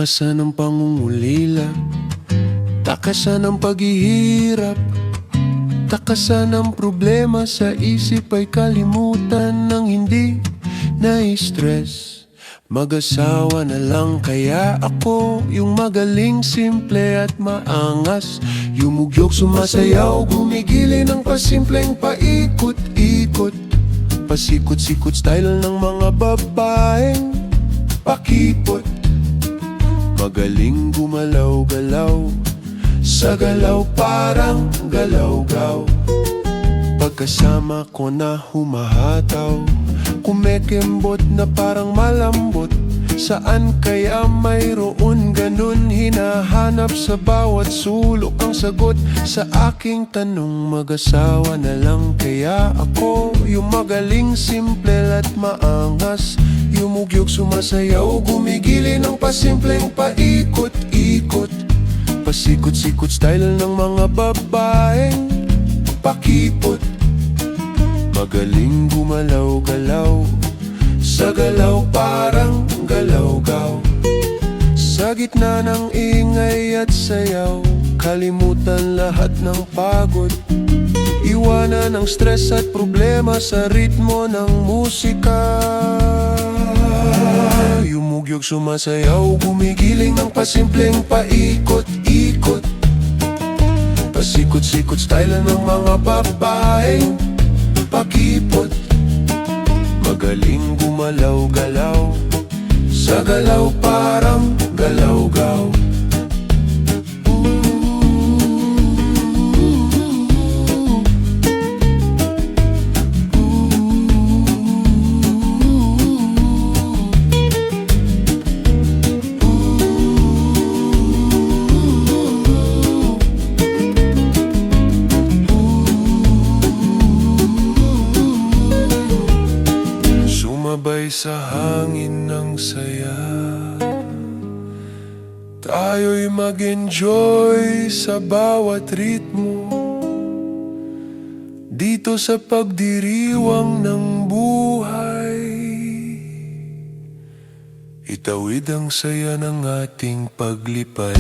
Takasan ng pangungulila, takasan ng paghihirap, takasan ng problema sa isip ay kalimutan ng hindi na-stress. Mag-asawa na lang kaya ako, yung magaling, simple at maangas. Yumugyok, sumasayaw, gumigili ng pasimpleng paikot-ikot, pasikot-sikot style ng mga babaeng pakipot. Magaling gumalaw-galaw, sa galaw parang galaw-gaw. Pagkasama ko na humahataw, kumekembot na parang malambot. Saan kaya mayroon ganun? Hinahanap sa bawat sulok ang sagot sa aking tanong. Mag-asawa na lang kaya ako, yung magaling, simple at maangas. Yumugyok, sumasayaw, gumigili ng pasimpleng paikot-ikot, pasikot-sikot style ng mga babaeng pakipot. Magaling gumalaw-galaw, sa galaw parang galaw-gaw. Sa gitna ng ingay at sayaw, kalimutan lahat ng pagod. Iwanan ang stress at problema sa ritmo ng musika. Yumugyok, sumasayaw, gumigiling ng pasimpleng paikot-ikot, pasikot-sikot style ng mga babaeng pakipot. Magaling gumalaw-galaw, sa galaw parang galaw-gaw. Sumabay sa hangin ng saya, tayo'y mag-enjoy sa bawat ritmo, dito sa pagdiriwang ng buhay. Itawid ang saya ng ating paglipad.